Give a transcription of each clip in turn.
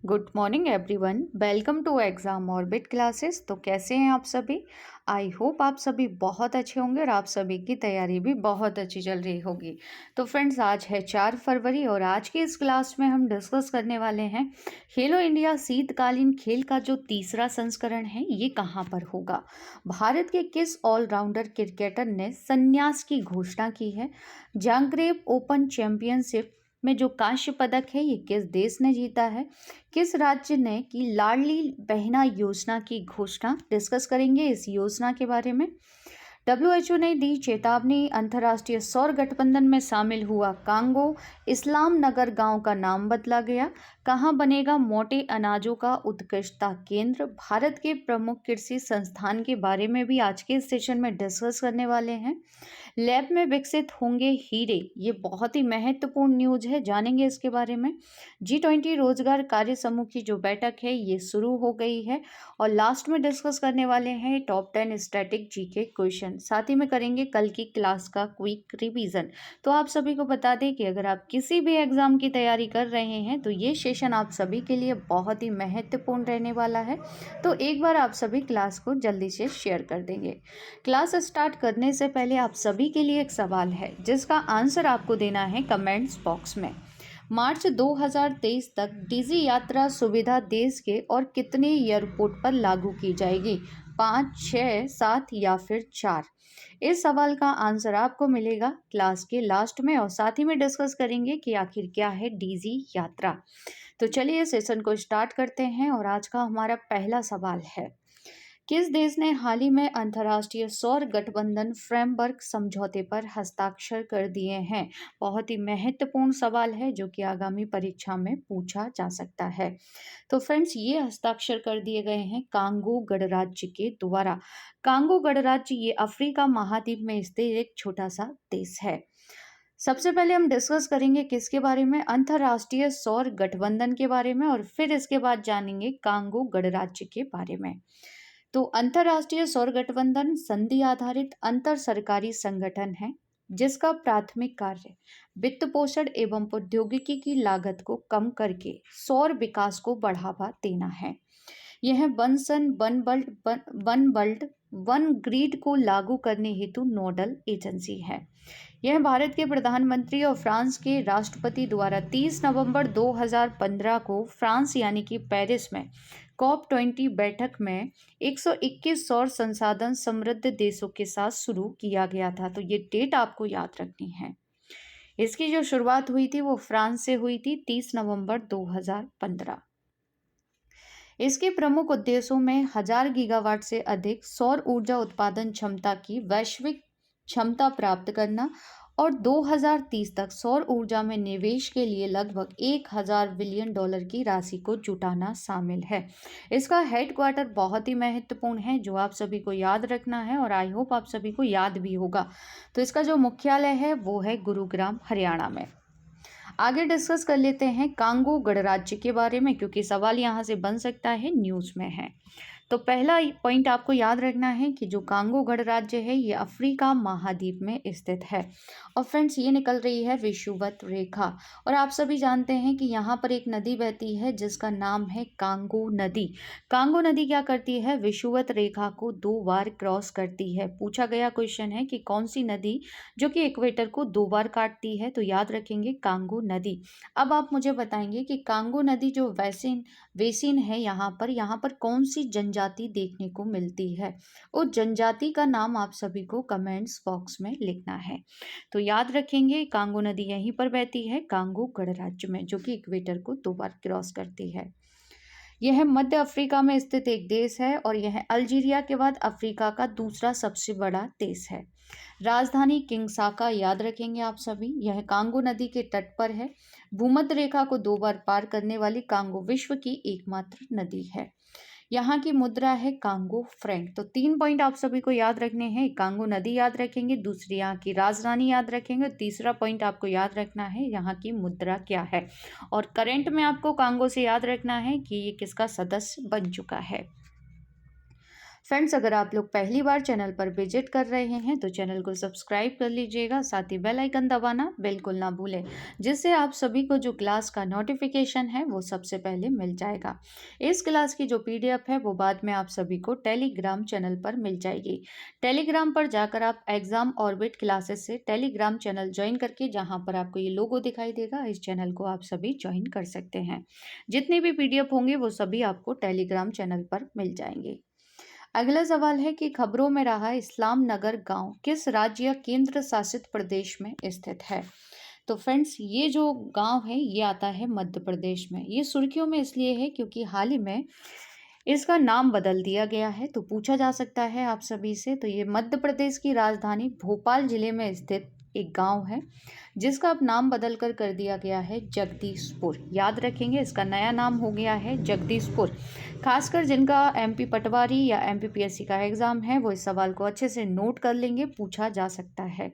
Good morning everyone. Welcome to exam orbit classes. तो कैसे हैं आप सभी? आई होप आप सभी बहुत अच्छे होंगे और आप सभी की तैयारी भी बहुत अच्छी चल रही होगी। तो फ्रेंड्स, आज है 4 फरवरी और आज की इस क्लास में हम डिस्कस करने वाले हैं खेलो इंडिया शीतकालीन खेल का जो तीसरा संस्करण है ये कहाँ पर होगा। भारत के किस ऑलराउंडर क्रिकेटर ने संन्यास की घोषणा की है। जांग्रेब ओपन चैंपियनशिप में जो कांस्य पदक है ये किस देश ने जीता है। किस राज्य ने की लाडली बहना योजना की घोषणा, डिस्कस करेंगे इस योजना के बारे में। डब्ल्यूएचओ ने दी चेतावनी, अंतर्राष्ट्रीय सौर गठबंधन में शामिल हुआ कांगो। इस्लाम नगर गांव का नाम बदला गया। कहाँ बनेगा मोटे अनाजों का उत्कृष्टता केंद्र। भारत के प्रमुख कृषि संस्थान के बारे में भी आज के सेशन में डिस्कस करने वाले हैं। लैब में विकसित होंगे हीरे, ये बहुत ही महत्वपूर्ण न्यूज है, जानेंगे इसके बारे में। G20 रोजगार कार्य समूह की जो बैठक है ये शुरू हो गई है। और लास्ट में डिस्कस करने वाले हैं टॉप 10 स्टैटिक जीके क्वेश्चन, साथ ही में करेंगे कल की क्लास का क्विक रिवीजन। तो आप सभी को बता दें कि अगर आप किसी भी एग्जाम की तैयारी कर रहे हैं तो ये सेशन आप सभी के लिए बहुत ही महत्वपूर्ण रहने वाला है। तो एक बार आप सभी क्लास को जल्दी से शेयर कर देंगे। क्लास स्टार्ट करने से पहले आप सभी के लिए एक सवाल है जिसका आंसर आपको देना है कमेंट्स बॉक्स में। मार्च 2023 तक डीजी यात्रा सुविधा देश के और कितने एयरपोर्ट पर लागू की जाएगी? 5, 6, 7 या फिर 4? इस सवाल का आंसर आपको मिलेगा क्लास के लास्ट में और साथ ही में डिस्कस करेंगे कि आखिर क्या है डीजी यात्रा। तो चलिए सेशन को स्टार्ट करते हैं और आज का हमारा पहला सवाल है, किस देश ने हाल ही में अंतर्राष्ट्रीय सौर गठबंधन फ्रेमवर्क समझौते पर हस्ताक्षर कर दिए हैं? बहुत ही महत्वपूर्ण सवाल है जो कि आगामी परीक्षा में पूछा जा सकता है। तो फ्रेंड्स, ये हस्ताक्षर कर दिए गए हैं कांगो गणराज्य के द्वारा। कांगो गणराज्य ये अफ्रीका महाद्वीप में स्थित एक छोटा सा देश है। सबसे पहले हम डिस्कस करेंगे किसके बारे में, अंतर्राष्ट्रीय सौर गठबंधन के बारे में, और फिर इसके बाद जानेंगे कांगो गणराज्य के बारे में। तो अंतर्राष्ट्रीय सौर गठबंधन संधि आधारित अंतर सरकारी संगठन है जिसका प्राथमिक कार्य वित्त पोषण एवं प्रौद्योगिकी की लागत को कम करके सौर विकास को बढ़ावा देना है। यह वन ग्रिड को लागू करने हेतु नोडल एजेंसी है। यह भारत के प्रधानमंत्री और फ्रांस के राष्ट्रपति द्वारा 30 नवंबर 2015 को फ्रांस यानी कि पेरिस में COP20 बैठक में 121 सौर संसाधन समृद्ध देशों के साथ शुरू किया गया था। तो ये डेट आपको याद रखनी है। इसकी जो शुरुआत हुई थी वो फ्रांस से हुई थी 30 नवंबर 2015। इसके प्रमुख उद्देश्यों में 1000 गीगावाट से अधिक सौर ऊर्जा उत्पादन क्षमता की वैश्विक क्षमता प्राप्त करना और 2030 तक सौर ऊर्जा में निवेश के लिए लगभग 1000 बिलियन डॉलर की राशि को जुटाना शामिल है। इसका हेडक्वार्टर बहुत ही महत्वपूर्ण है जो आप सभी को याद रखना है और आई होप आप सभी को याद भी होगा। तो इसका जो मुख्यालय है वो है गुरुग्राम, हरियाणा में। आगे डिस्कस कर लेते हैं कांगो गणराज्य के बारे में, क्योंकि सवाल यहाँ से बन सकता है, न्यूज़ में है। तो पहला पॉइंट आपको याद रखना है कि जो कांगो गणराज्य है ये अफ्रीका महाद्वीप में स्थित है। और फ्रेंड्स, ये निकल रही है विषुवत रेखा और आप सभी जानते हैं कि यहाँ पर एक नदी बहती है जिसका नाम है कांगो नदी। कांगो नदी क्या करती है? विषुवत रेखा को 2 बार क्रॉस करती है। पूछा गया क्वेश्चन है कि कौन सी नदी जो कि इक्वेटर को 2 बार काटती है, तो याद रखेंगे कांगो नदी। अब आप मुझे बताएंगे कि कांगो नदी जो बेसिन है यहाँ पर कौन सी जनजाति देखने को मिलती है। उस जनजाति का नाम आप सभी को कमेंट्स बॉक्स में लिखना है। तो याद रखेंगे कांगो नदी यहीं पर बहती है कांगो गणराज्य में, जो कि इक्वेटर को 2 बार क्रॉस करती है। यह मध्य अफ्रीका में स्थित एक देश है और यह अल्जीरिया के बाद अफ्रीका का दूसरा सबसे बड़ा देश है। राजधानी किंगसाका याद रखेंगे आप सभी। यह कांगो नदी के तट पर है। भूमध्य रेखा को 2 बार पार करने वाली कांगो विश्व की एकमात्र नदी है। यहाँ की मुद्रा है कांगो फ्रैंक। तो 3 पॉइंट आप सभी को याद रखने हैं। कांगो नदी याद रखेंगे, दूसरी यहाँ की राजधानी याद रखेंगे और तीसरा पॉइंट आपको याद रखना है यहाँ की मुद्रा क्या है। और करंट में आपको कांगो से याद रखना है कि ये किसका सदस्य बन चुका है। फ्रेंड्स, अगर आप लोग पहली बार चैनल पर विजिट कर रहे हैं तो चैनल को सब्सक्राइब कर लीजिएगा, साथ ही बेल आइकन दबाना बिल्कुल ना भूलें, जिससे आप सभी को जो क्लास का नोटिफिकेशन है वो सबसे पहले मिल जाएगा। इस क्लास की जो पीडीएफ है वो बाद में आप सभी को टेलीग्राम चैनल पर मिल जाएगी। टेलीग्राम पर जाकर आप एग्जाम ऑर्बिट क्लासेस से टेलीग्राम चैनल ज्वाइन करके, जहाँ पर आपको ये लोगो दिखाई देगा, इस चैनल को आप सभी ज्वाइन कर सकते हैं। जितने भी पीडीएफ होंगे वो सभी आपको टेलीग्राम चैनल पर मिल जाएंगे। अगला सवाल है कि खबरों में रहा इस्लाम नगर गांव किस राज्य या केंद्र शासित प्रदेश में स्थित है। तो फ्रेंड्स, ये जो गांव है ये आता है मध्य प्रदेश में। ये सुर्खियों में इसलिए है क्योंकि हाल ही में इसका नाम बदल दिया गया है। तो पूछा जा सकता है आप सभी से, तो ये मध्य प्रदेश की राजधानी भोपाल जिले में स्थित एक गांव है, जिसका अब नाम बदल कर दिया गया है जगदीशपुर। याद रखेंगे, इसका नया नाम हो गया है जगदीशपुर। खासकर जिनका एमपी पटवारी या एमपीपीएससी का एग्जाम है वो इस सवाल को अच्छे से नोट कर लेंगे, पूछा जा सकता है।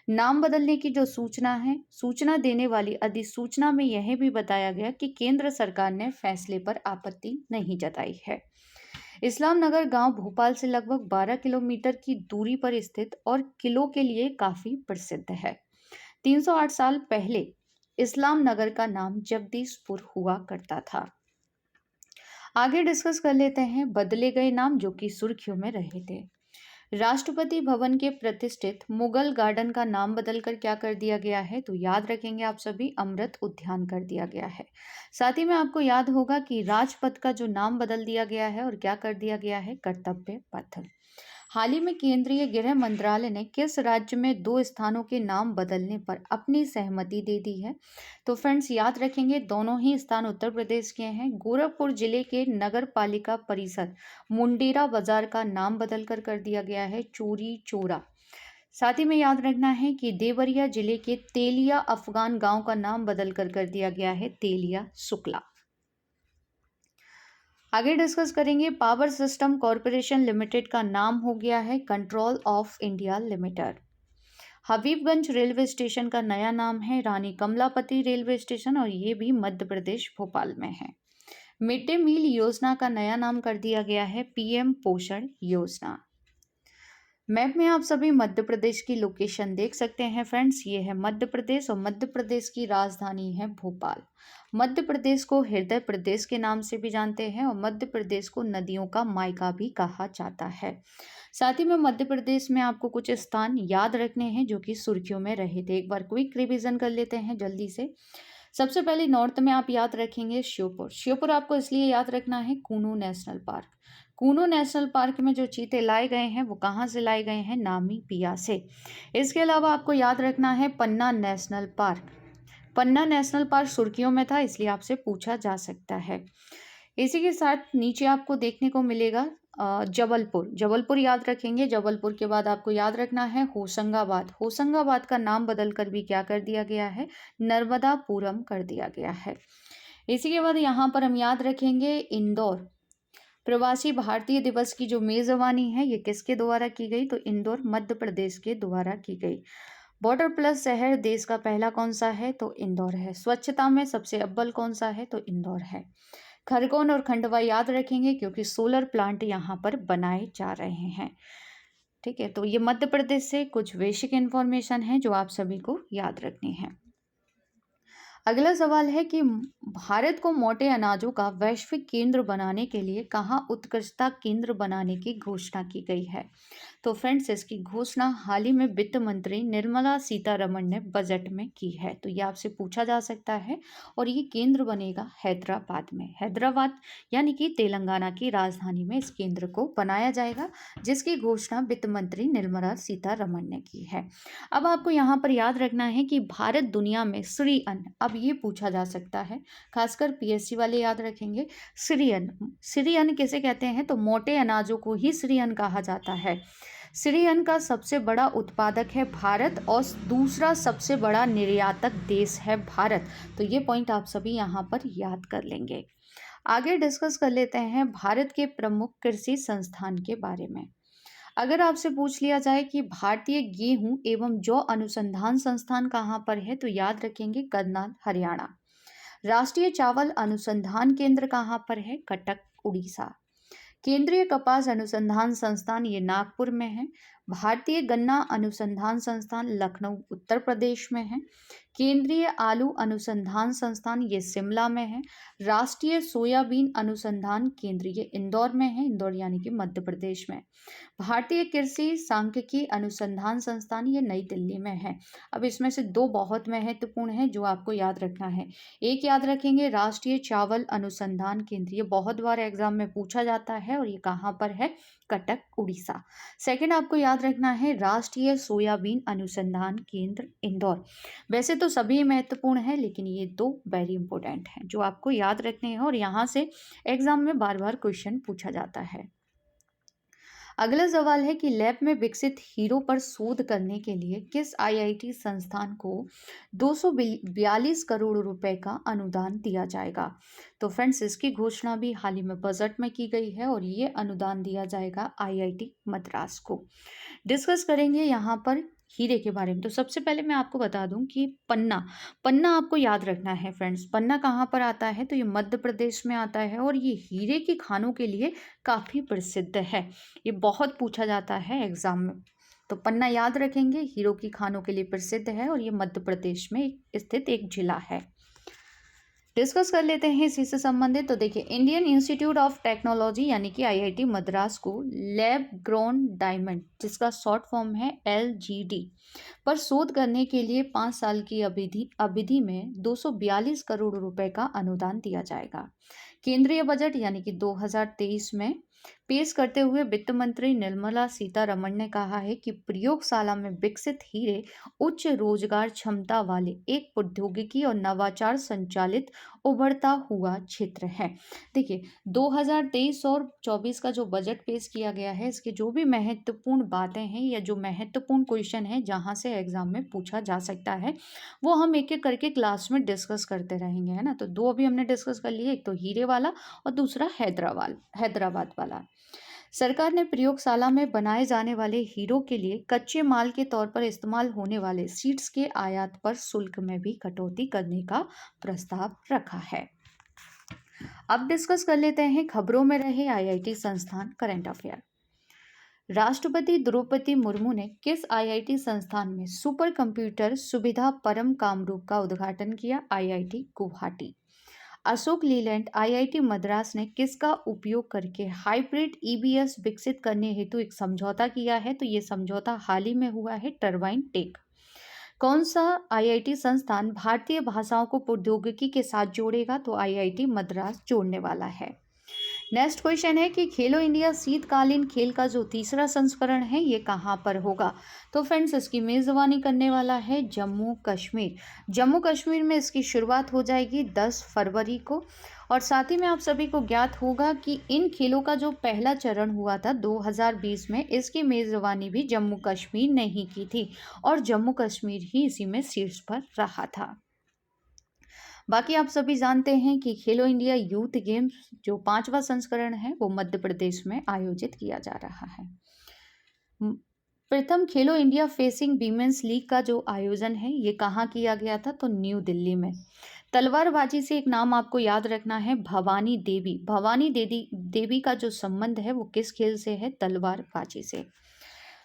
नाम बदलने की जो सूचना है, सूचना देने वाली अधिसूचना में यह भी बताया गया कि केंद्र सरकार ने फैसले पर आपत्ति नहीं जताई है। इस्लाम नगर गांव भोपाल से लगभग 12 किलोमीटर की दूरी पर स्थित और किलों के लिए काफी प्रसिद्ध है। 308 साल पहले इस्लाम नगर का नाम जगदीशपुर हुआ करता था। आगे डिस्कस कर लेते हैं बदले गए नाम जो कि सुर्खियों में रहे थे। राष्ट्रपति भवन के प्रतिष्ठित मुगल गार्डन का नाम बदलकर क्या कर दिया गया है। तो याद रखेंगे आप सभी, अमृत उद्यान कर दिया गया है। साथ ही में आपको याद होगा कि राजपथ का जो नाम बदल दिया गया है और क्या कर दिया गया है, कर्तव्य पथ। हाल ही में केंद्रीय गृह मंत्रालय ने किस राज्य में 2 स्थानों के नाम बदलने पर अपनी सहमति दे दी है। तो फ्रेंड्स, याद रखेंगे दोनों ही स्थान उत्तर प्रदेश के हैं। गोरखपुर जिले के नगर पालिका परिषद मुंडेरा बाजार का नाम बदलकर कर दिया गया है चोरी चोरा। साथ ही में याद रखना है कि देवरिया जिले के तेलिया अफगान गांव का नाम बदलकर कर दिया गया है तेलिया शुक्ला। आगे डिस्कस करेंगे पावर सिस्टम कॉरपोरेशन लिमिटेड का नाम हो गया है control of India limited. Habibganj railway station का नया नाम है रानी कमलापति रेलवे स्टेशन और ये भी मध्य प्रदेश भोपाल में है। मिड डे मील योजना का नया नाम कर दिया गया है पीएम पोषण योजना। मैप में आप सभी मध्य प्रदेश की लोकेशन देख सकते हैं फ्रेंड्स, ये है मध्य प्रदेश और मध्य प्रदेश की राजधानी है भोपाल। मध्य प्रदेश को हृदय प्रदेश के नाम से भी जानते हैं और मध्य प्रदेश को नदियों का मायका भी कहा जाता है। साथ ही में मध्य प्रदेश में आपको कुछ स्थान याद रखने हैं जो कि सुर्खियों में रहे थे। एक बार क्विक रिवीजन कर लेते हैं जल्दी से। सबसे पहले नॉर्थ में आप याद रखेंगे श्योपुर। श्योपुर आपको इसलिए याद रखना है कूनू नेशनल पार्क। कूनू नेशनल पार्क में जो चीते लाए गए हैं वो कहाँ से लाए गए हैं, नामीबिया से। इसके अलावा आपको याद रखना है पन्ना नेशनल पार्क। पन्ना नेशनल पार्क सुर्खियों में था, इसलिए आपसे पूछा जा सकता है। इसी के साथ नीचे आपको देखने को मिलेगा जबलपुर। जबलपुर याद रखेंगे। जबलपुर के बाद आपको याद रखना है होशंगाबाद। होशंगाबाद का नाम बदलकर भी क्या कर दिया गया है, नर्मदापुरम कर दिया गया है। इसी के बाद यहाँ पर हम याद रखेंगे इंदौर। प्रवासी भारतीय दिवस की जो मेजबानी है ये किसके द्वारा की गई, तो इंदौर मध्य प्रदेश के द्वारा की गई। वाटर प्लस शहर देश का पहला कौन सा है, तो इंदौर है। स्वच्छता में सबसे अव्वल कौन सा है, तो इंदौर है। खरगोन और खंडवा याद रखेंगे क्योंकि सोलर प्लांट यहाँ पर बनाए जा रहे हैं। ठीक है, तो ये मध्य प्रदेश से कुछ बेसिक इन्फॉर्मेशन है जो आप सभी को याद रखनी है। अगला सवाल है कि भारत को मोटे अनाजों का वैश्विक केंद्र बनाने के लिए कहाँ उत्कृष्टता केंद्र बनाने की घोषणा की गई है। तो फ्रेंड्स, इसकी घोषणा हाल ही में वित्त मंत्री निर्मला सीतारमण ने बजट में की है। तो ये आपसे पूछा जा सकता है और ये केंद्र बनेगा हैदराबाद में। हैदराबाद यानी कि तेलंगाना की राजधानी में इस केंद्र को बनाया जाएगा, जिसकी घोषणा वित्त मंत्री निर्मला सीतारमण ने की है। अब आपको यहाँ पर याद रखना है कि भारत दुनिया में श्री अन्न, अब ये पूछा जा सकता है, खासकर पीएससी वाले याद रखेंगे। श्री अन्न, श्री अन्न किसे कहते हैं, तो मोटे अनाजों को ही श्री अन्न कहा जाता है। श्री अन्न का सबसे बड़ा उत्पादक है भारत और दूसरा सबसे बड़ा निर्यातक देश है भारत। तो ये पॉइंट आप सभी यहाँ पर याद कर लेंगे। आगे डिस्कस कर लेते हैं भारत के प्रमुख कृषि संस्थान के बारे में। अगर आपसे पूछ लिया जाए कि भारतीय गेहूं एवं जौ अनुसंधान संस्थान कहाँ पर है, तो याद रखेंगे करनाल हरियाणा। राष्ट्रीय चावल अनुसंधान केंद्र कहाँ पर है, कटक उड़ीसा। केंद्रीय कपास अनुसंधान संस्थान ये नागपुर में है। भारतीय गन्ना अनुसंधान संस्थान लखनऊ उत्तर प्रदेश में है। केंद्रीय आलू अनुसंधान संस्थान ये शिमला में है। राष्ट्रीय सोयाबीन अनुसंधान केंद्र ये इंदौर में है, इंदौर यानी कि मध्य प्रदेश में। भारतीय कृषि सांख्यिकी अनुसंधान संस्थान ये नई दिल्ली में है। अब इसमें से दो बहुत महत्वपूर्ण है जो आपको याद रखना है। एक याद रखेंगे राष्ट्रीय चावल अनुसंधान केंद्र, ये बहुत बार एग्जाम में पूछा जाता है और ये कहाँ पर है, कटक उड़ीसा। सेकंड आपको याद रखना है राष्ट्रीय सोयाबीन अनुसंधान केंद्र इंदौर। वैसे तो सभी महत्वपूर्ण है लेकिन ये दो वेरी इंपॉर्टेंट हैं जो आपको याद रखने हैं और यहाँ से एग्जाम में बार बार क्वेश्चन पूछा जाता है। अगला सवाल है कि लैब में विकसित हीरो पर शोध करने के लिए किस आईआईटी संस्थान को 242 करोड़ रुपए का अनुदान दिया जाएगा। तो फ्रेंड्स इसकी घोषणा भी हाल ही में बजट में की गई है और ये अनुदान दिया जाएगा आईआईटी मद्रास को। डिस्कस करेंगे यहाँ पर हीरे के बारे में। तो सबसे पहले मैं आपको बता दूं कि पन्ना पन्ना आपको याद रखना है फ्रेंड्स। पन्ना कहाँ पर आता है, तो ये मध्य प्रदेश में आता है और ये हीरे की खानों के लिए काफ़ी प्रसिद्ध है। ये बहुत पूछा जाता है एग्जाम में। तो पन्ना याद रखेंगे, हीरो की खानों के लिए प्रसिद्ध है और ये मध्य प्रदेश में स्थित एक जिला है। डिस्कस कर लेते हैं इसी से संबंधित। तो देखिए इंडियन इंस्टीट्यूट ऑफ टेक्नोलॉजी यानी कि आईआईटी मद्रास को लैब ग्रोन डायमंड, जिसका शॉर्ट फॉर्म है एलजीडी, पर शोध करने के लिए 5 साल की अवधि में 242 करोड़ रुपए का अनुदान दिया जाएगा। केंद्रीय बजट यानी कि 2023 में पेश करते हुए वित्त मंत्री निर्मला सीतारमण ने कहा है कि प्रयोगशाला में विकसित हीरे उच्च रोजगार क्षमता वाले एक प्रौद्योगिकी और नवाचार संचालित उभरता हुआ क्षेत्र है। देखिए 2023 और 24 का जो बजट पेश किया गया है, इसके जो भी महत्वपूर्ण बातें हैं या जो महत्वपूर्ण क्वेश्चन है जहां से एग्जाम में पूछा जा सकता है, वो हम एक एक करके क्लास में डिस्कस करते रहेंगे, है ना। तो दो अभी हमने डिस्कस कर लिए, एक तो हीरे वाला और दूसरा हैदराबाद वाला। सरकार ने प्रयोगशाला में बनाए जाने वाले हीरो के लिए कच्चे माल के तौर पर इस्तेमाल होने वाले सीड्स के आयात पर शुल्क में भी कटौती करने का प्रस्ताव रखा है। अब डिस्कस कर लेते हैं खबरों में रहे आईआईटी संस्थान करंट अफेयर। राष्ट्रपति द्रौपदी मुर्मू ने किस आईआईटी संस्थान में सुपर कंप्यूटर सुविधा परम कामरूप का उद्घाटन किया? आईआईटी गुवाहाटी। अशोक लीलैंड आईआईटी मद्रास ने किसका उपयोग करके हाइब्रिड ईबीएस विकसित करने हेतु एक समझौता किया है? तो ये समझौता हाल ही में हुआ है टरबाइन टेक। कौन सा आईआईटी संस्थान भारतीय भाषाओं को प्रौद्योगिकी के साथ जोड़ेगा? तो आईआईटी मद्रास जोड़ने वाला है। नेक्स्ट क्वेश्चन है कि खेलो इंडिया शीतकालीन खेल का जो तीसरा संस्करण है ये कहाँ पर होगा? तो फ्रेंड्स इसकी मेज़बानी करने वाला है जम्मू कश्मीर। जम्मू कश्मीर में इसकी शुरुआत हो जाएगी 10 फरवरी को। और साथ ही में आप सभी को ज्ञात होगा कि इन खेलों का जो पहला चरण हुआ था 2020 में, इसकी मेज़बानी भी जम्मू कश्मीर ने ही की थी और जम्मू कश्मीर ही इसी में शीर्ष पर रहा था। बाकी आप सभी जानते हैं कि खेलो इंडिया यूथ गेम्स जो 5वां संस्करण है वो मध्य प्रदेश में आयोजित किया जा रहा है। प्रथम खेलो इंडिया फेसिंग वीमेंस लीग का जो आयोजन है ये कहाँ किया गया था? तो न्यू दिल्ली में। तलवारबाजी से एक नाम आपको याद रखना है, भवानी देवी। भवानी देवी का जो संबंध है वो किस खेल से है? तलवारबाजी से।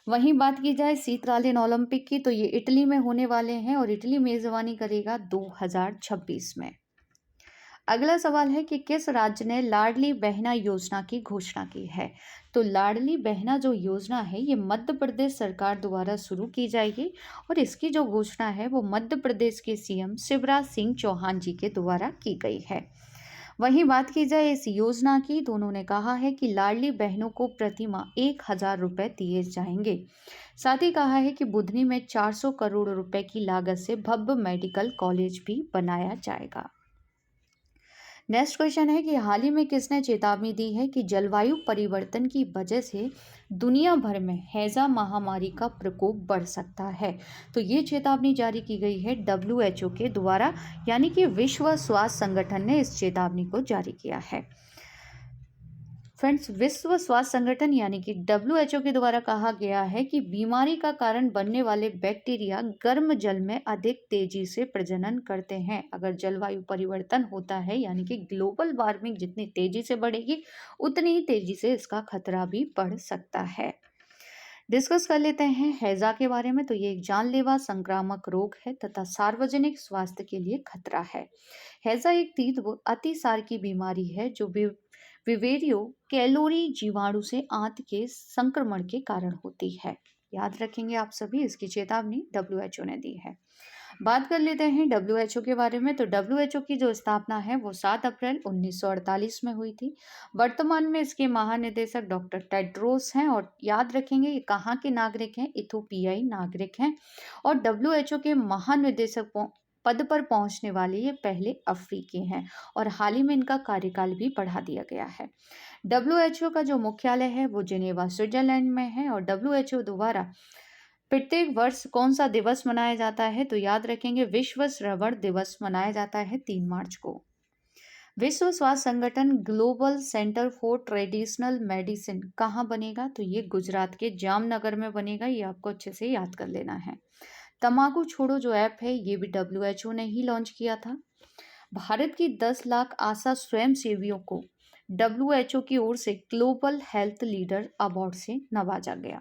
वहीं बात की जाए शीतकालीन ओलंपिक की, तो ये इटली में होने वाले हैं और इटली मेजबानी करेगा 2026 में। अगला सवाल है कि किस राज्य ने लाडली बहना योजना की घोषणा की है? तो लाडली बहना जो योजना है ये मध्य प्रदेश सरकार द्वारा शुरू की जाएगी और इसकी जो घोषणा है वो मध्य प्रदेश के सीएम शिवराज सिंह चौहान जी के द्वारा की गई है। वहीं बात की जाए इस योजना की, तो उन्होंने कहा है कि लाडली बहनों को प्रतिमाह 1000 रुपये दिए जाएंगे। साथ ही कहा है कि बुधनी में 400 करोड़ रुपए की लागत से भव्य मेडिकल कॉलेज भी बनाया जाएगा। नेक्स्ट क्वेश्चन है कि हाल ही में किसने चेतावनी दी है कि जलवायु परिवर्तन की वजह से दुनिया भर में हैजा महामारी का प्रकोप बढ़ सकता है? तो ये चेतावनी जारी की गई है WHO के द्वारा, यानी कि विश्व स्वास्थ्य संगठन ने इस चेतावनी को जारी किया है। फ्रेंड्स, विश्व स्वास्थ्य संगठन यानी कि WHO के द्वारा कहा गया है कि बीमारी का कारण बनने वाले बैक्टीरिया गर्म जल में अधिक तेजी से प्रजनन करते हैं। अगर जलवायु परिवर्तन होता है यानी कि ग्लोबल वार्मिंग जितनी तेजी से बढ़ेगी उतनी ही तेजी से इसका खतरा भी बढ़ सकता है। डिस्कस कर लेते हैं हैजा के बारे में। तो ये एक जानलेवा संक्रामक रोग है तथा सार्वजनिक स्वास्थ्य के लिए खतरा है। हैजा एक तीव्र अतिसार की बीमारी है जो विवेरियो कैलोरी जीवाणु से आंत के संक्रमण के कारण होती है। याद रखेंगे आप सभी, इसकी चेतावनी WHO ने दी है। बात कर लेते हैं WHO के बारे में। तो WHO की जो स्थापना है वो 7 अप्रैल 1948 में हुई थी। वर्तमान में इसके महानिदेशक डॉक्टर टेड्रोस हैं और याद रखेंगे ये कहाँ के नागरिक हैं, इथोपियाई नागरिक हैं और WHO के महानिदेशक पद पर पहुंचने वाले ये पहले अफ्रीकी हैं और हाल ही में इनका कार्यकाल भी बढ़ा दिया गया है। WHO का जो मुख्यालय है वो जिनेवा स्विट्जरलैंड में है और WHO द्वारा प्रत्येक वर्ष कौन सा दिवस मनाया जाता है, तो याद रखेंगे विश्व श्रवण दिवस मनाया जाता है 3 मार्च को। विश्व स्वास्थ्य संगठन global centre for traditional medicine कहाँ बनेगा, तो ये गुजरात के जामनगर में बनेगा। ये आपको अच्छे से याद कर लेना है। तंबाकू छोड़ो जो ऐप है ये भी WHO ने ही लॉन्च किया था। भारत की 10 लाख आशा स्वयंसेवियों को WHO की ओर से ग्लोबल हेल्थ लीडर अवार्ड से नवाजा गया।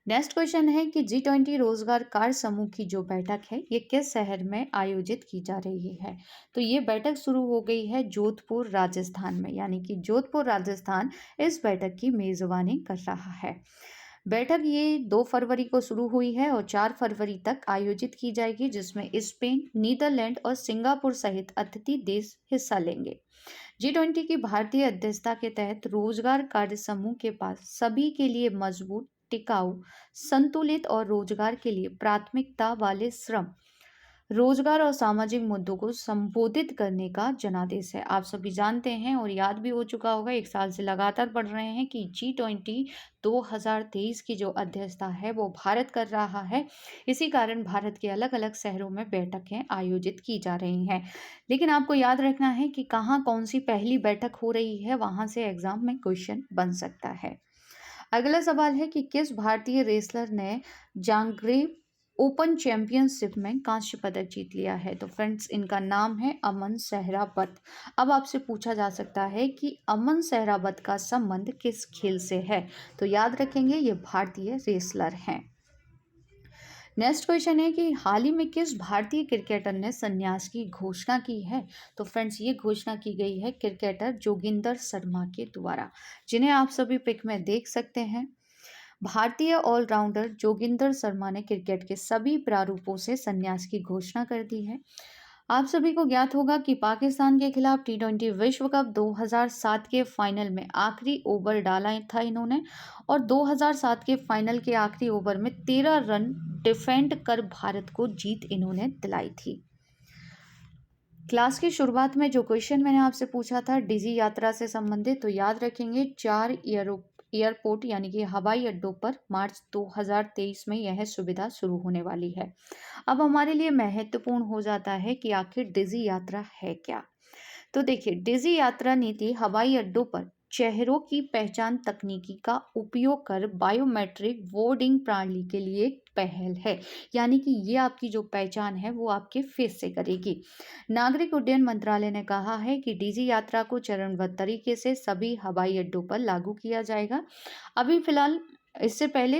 नेक्स्ट क्वेश्चन है कि G20 रोजगार कार्य समूह की जो बैठक है ये किस शहर में आयोजित की जा रही है, तो ये बैठक शुरू हो गई है जोधपुर राजस्थान में, यानी कि जोधपुर राजस्थान इस बैठक की मेजबानी कर रहा है। बैठक ये 2 फरवरी को शुरू हुई है और 4 फरवरी तक आयोजित की जाएगी, जिसमें स्पेन, नीदरलैंड और सिंगापुर सहित अतिथि देश हिस्सा लेंगे। G20 की भारतीय अध्यक्षता के तहत रोजगार कार्य समूह के पास सभी के लिए मजबूत, टिकाऊ, संतुलित और रोजगार के लिए प्राथमिकता वाले श्रम, रोजगार और सामाजिक मुद्दों को संबोधित करने का जनादेश है। आप सभी जानते हैं और याद भी हो चुका होगा, 1 साल से लगातार पढ़ रहे हैं कि G20 2023 की जो अध्यक्षता है वो भारत कर रहा है। इसी कारण भारत के अलग अलग शहरों में बैठकें आयोजित की जा रही हैं। लेकिन आपको याद रखना है कि कहाँ कौन सी पहली बैठक हो रही है, वहां से एग्जाम में क्वेश्चन बन सकता है। अगला सवाल है कि किस भारतीय रेसलर ने जांग्रेब ओपन चैंपियनशिप में कांस्य पदक जीत लिया है, तो फ्रेंड्स इनका नाम है अमन सहरावत। अब आपसे पूछा जा सकता है कि अमन सहरावत का संबंध किस खेल से है, तो याद रखेंगे ये भारतीय रेसलर हैं। नेक्स्ट क्वेश्चन है कि हाल ही में किस भारतीय क्रिकेटर ने संन्यास की घोषणा की है, तो फ्रेंड्स ये घोषणा की गई है क्रिकेटर जोगिंदर शर्मा के द्वारा, जिन्हें आप सभी पिक में देख सकते हैं। भारतीय ऑलराउंडर जोगिंदर शर्मा ने क्रिकेट के सभी प्रारूपों से संन्यास की घोषणा कर दी है। आप सभी को ज्ञात होगा कि पाकिस्तान के खिलाफ T20 विश्व कप 2007 के फाइनल में आखिरी ओवर डाला था इन्होंने और 2007 के फाइनल के आखिरी ओवर में 13 रन डिफेंड कर भारत को जीत इन्होंने दिलाई थी। क्लास की शुरुआत में जो क्वेश्चन मैंने आपसे पूछा था डिजी यात्रा से संबंधित, तो याद रखेंगे 4 एयरपोर्ट यानी कि हवाई अड्डों पर मार्च 2023 में यह सुविधा शुरू होने वाली है। अब हमारे लिए महत्वपूर्ण हो जाता है कि आखिर डिजी यात्रा है क्या। तो देखिए, डिजी यात्रा नीति हवाई अड्डों पर चेहरों की पहचान तकनीकी का उपयोग कर बायोमेट्रिक बोर्डिंग प्रणाली के लिए एक पहल है, यानी कि ये आपकी जो पहचान है वो आपके फेस से करेगी। नागरिक उड्डयन मंत्रालय ने कहा है कि डिजी यात्रा को चरणबद्ध तरीके से सभी हवाई अड्डों पर लागू किया जाएगा। अभी फिलहाल इससे पहले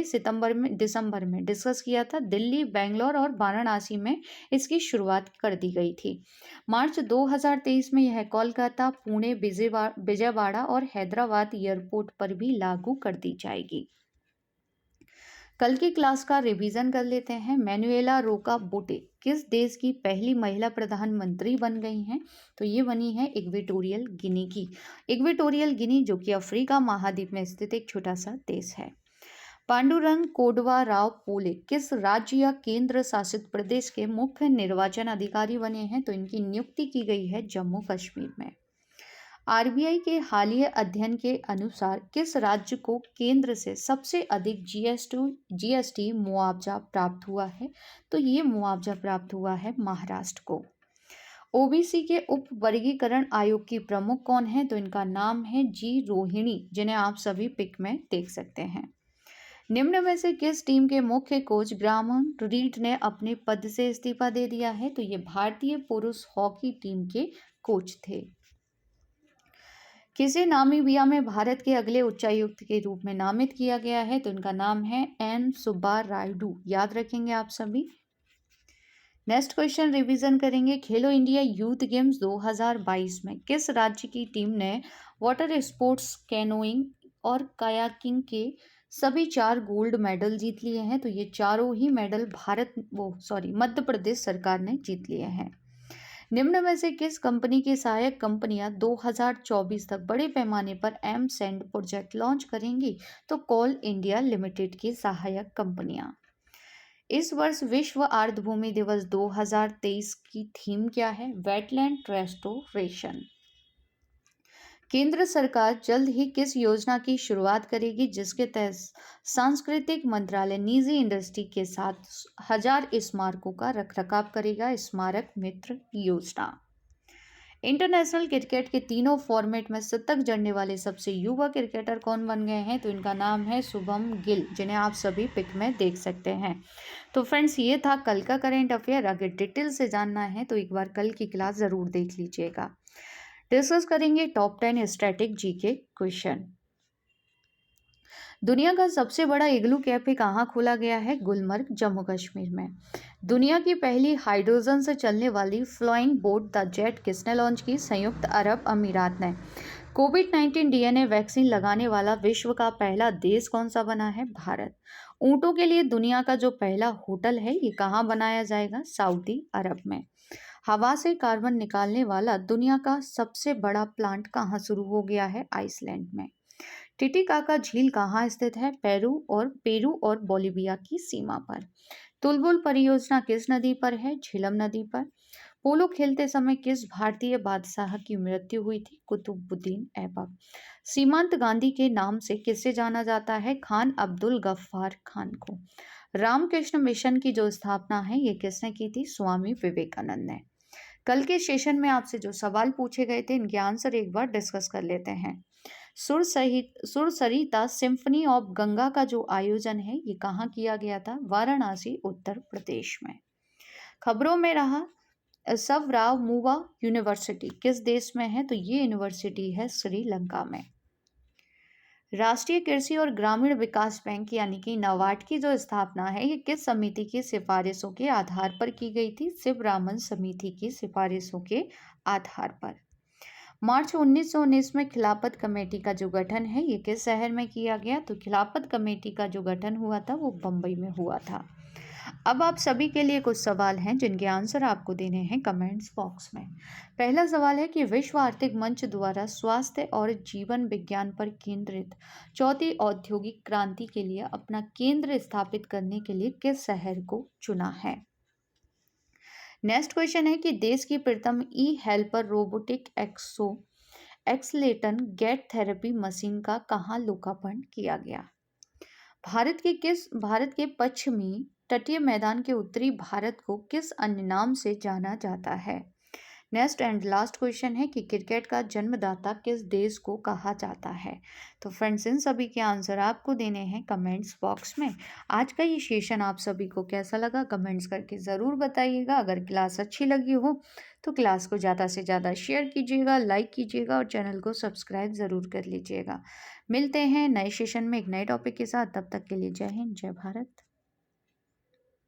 दिसंबर में डिस्कस किया था, दिल्ली, बेंगलोर और वाराणसी में इसकी शुरुआत कर दी गई थी। मार्च 2023 में यह कोलकाता, पुणे, विजयवाड़ा और हैदराबाद एयरपोर्ट पर भी लागू कर दी जाएगी। कल की क्लास का रिवीजन कर लेते हैं। मैनुएला रोका बोटे किस देश की पहली महिला प्रधानमंत्री बन गई हैं, तो ये बनी है इक्वेटोरियल गिनी की। इक्वेटोरियल गिनी जो कि अफ्रीका महाद्वीप में स्थित एक छोटा सा देश है। पांडुरंग कोडवा राव पोले किस राज्य या केंद्र शासित प्रदेश के मुख्य निर्वाचन अधिकारी बने हैं, तो इनकी नियुक्ति की गई है जम्मू कश्मीर में। आरबीआई के हालिया अध्ययन के अनुसार किस राज्य को केंद्र से सबसे अधिक जीएसटी मुआवजा प्राप्त हुआ है, तो ये मुआवजा प्राप्त हुआ है महाराष्ट्र को। ओबीसी के उप वर्गीकरण आयोग की प्रमुख कौन है? तो इनका नाम है जी रोहिणी, जिन्हें आप सभी पिक में देख सकते हैं। निम्न में से किस टीम के मुख्य कोच ग्राहम रीड ने अपने पद से इस्तीफा दे दिया है? तो ये भारतीय पुरुष हॉकी टीम के कोच थे। किसे नामीबिया में भारत के अगले उच्चायुक्त के रूप में नामित किया गया है? तो इनका नाम है एन सुब्बा रायडू, याद रखेंगे आप सभी। नेक्स्ट क्वेश्चन रिवीजन करेंगे। खेलो इंडिया यूथ गेम्स 2022 में किस राज्य की टीम ने वाटर स्पोर्ट्स, कैनोइंग और कायाकिंग के सभी 4 गोल्ड मेडल जीत लिए हैं? तो ये चारों ही मेडल मध्य प्रदेश सरकार ने जीत लिए हैं। निम्न में से किस कंपनी की सहायक कंपनियां 2024 तक बड़े पैमाने पर एम सैंड प्रोजेक्ट लॉन्च करेंगी? तो कोल इंडिया लिमिटेड की सहायक कंपनियां। इस वर्ष विश्व आर्द्रभूमि दिवस 2023 की थीम क्या है? Wetland restoration. केंद्र सरकार जल्द ही किस योजना की शुरुआत करेगी जिसके तहत सांस्कृतिक मंत्रालय निजी इंडस्ट्री के साथ 1000 स्मारकों का रखरखाव करेगा? स्मारक मित्र योजना। इंटरनेशनल क्रिकेट के तीनों फॉर्मेट में शतक जड़ने वाले सबसे युवा क्रिकेटर कौन बन गए हैं? तो इनका नाम है शुभम गिल, जिन्हें आप सभी पिक में देख सकते हैं। तो फ्रेंड्स, ये था कल का करेंट अफेयर। अगर डिटेल से जानना है तो एक बार कल की क्लास ज़रूर देख लीजिएगा। डिस्कस करेंगे टॉप 10 स्टैटिक जीके क्वेश्चन। दुनिया का सबसे बड़ा इग्लू कैफे कहाँ खोला गया है? गुलमर्ग, जम्मू कश्मीर में। दुनिया की पहली हाइड्रोजन से चलने वाली फ्लाइंग बोट द जेट किसने लॉन्च की? संयुक्त अरब अमीरात ने। कोविड-19 डीएनए वैक्सीन लगाने वाला विश्व का पहला देश कौन सा बना है? भारत। ऊंटों के लिए दुनिया का जो पहला होटल है ये कहाँ बनाया जाएगा? सऊदी अरब में। हवा से कार्बन निकालने वाला दुनिया का सबसे बड़ा प्लांट कहाँ शुरू हो गया है? आइसलैंड में। टिटिकाका झील कहाँ स्थित है? पेरू और बोलिविया की सीमा पर। तुलबुल परियोजना किस नदी पर है? झेलम नदी पर। पोलो खेलते समय किस भारतीय बादशाह की मृत्यु हुई थी? कुतुबुद्दीन ऐबक। सीमांत गांधी के नाम से किसे जाना जाता है? खान अब्दुल गफ्फार खान को। रामकृष्ण मिशन की जो स्थापना है ये किसने की थी? स्वामी विवेकानंद ने। कल के सेशन में आपसे जो सवाल पूछे गए थे इनके आंसर एक बार डिस्कस कर लेते हैं। सुर सरिता सिम्फनी ऑफ गंगा का जो आयोजन है ये कहाँ किया गया था? वाराणसी, उत्तर प्रदेश में। खबरों में रहा सवरामुवा यूनिवर्सिटी किस देश में है? तो ये यूनिवर्सिटी है श्रीलंका में। राष्ट्रीय कृषि और ग्रामीण विकास बैंक यानी कि नाबार्ड की जो स्थापना है ये किस समिति की सिफारिशों के आधार पर की गई थी? शिवरामन समिति की सिफारिशों के आधार पर। मार्च 1919 में खिलाफत कमेटी का जो गठन है ये किस शहर में किया गया? तो खिलाफत कमेटी का जो गठन हुआ था वो बम्बई में हुआ था। अब आप सभी के लिए कुछ सवाल हैं जिनके आंसर आपको देने हैं कमेंट्स बॉक्स में। पहला सवाल है कि विश्व आर्थिक मंच द्वारा स्वास्थ्य और जीवन विज्ञान पर केंद्रित चौथी औद्योगिक क्रांति के लिए अपना केंद्र स्थापित करने के लिए किस शहर को चुना है? नेक्स्ट क्वेश्चन है कि देश की प्रथम e helper robotic exoskeleton gait therapy machine का कहाँ लोकार्पण किया गया? भारत के पश्चिमी तटीय मैदान के उत्तरी भारत को किस अन्य नाम से जाना जाता है? नेक्स्ट एंड लास्ट क्वेश्चन है कि क्रिकेट का जन्मदाता किस देश को कहा जाता है? तो फ्रेंड्स, इन सभी के आंसर आपको देने हैं कमेंट्स बॉक्स में। आज का ये सेशन आप सभी को कैसा लगा कमेंट्स करके ज़रूर बताइएगा। अगर क्लास अच्छी लगी हो तो क्लास को ज़्यादा से ज़्यादा शेयर कीजिएगा, लाइक कीजिएगा और चैनल को सब्सक्राइब ज़रूर कर लीजिएगा। मिलते हैं नए सेशन में एक नए टॉपिक के साथ। तब तक के लिए जय हिंद, जय भारत।